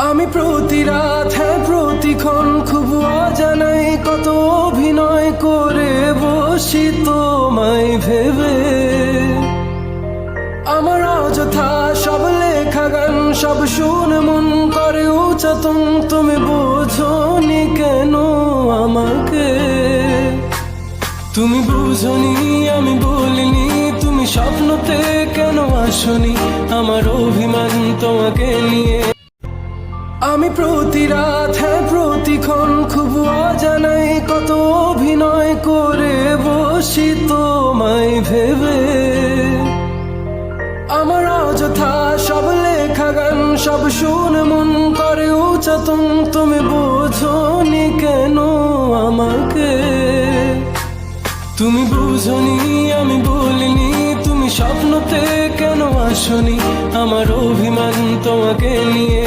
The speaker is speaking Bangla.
আমি প্রতি রাত প্রতিক্ষণ খুব অজানাই কত অভিনয় করে বসি তোমায় ভেবে। আমার অযথা সব লেখা গান সব শুনে মন করে উচ্চাতন, তুমি বোঝনি কেন আমাকে? তুমি বুঝনি আমি বলিনি, তুমি স্বপ্নতে কেন আসনি আমার অভিমান তোমাকে নিয়ে। আমি প্রতি রাত প্রতিক্ষণ খুব অজানাই কত অভিনয় করে বসি তোমায় ভেবে। আমার অযথা সব লেখা গান সব শুনে মন করে উচ্চাতন, তুমি বোঝনি কেন আমাকে? তুমি বুঝনি আমি বলিনি, তুমি স্বপ্নতে কেন আসনি আমার অভিমান তোমাকে নিয়ে।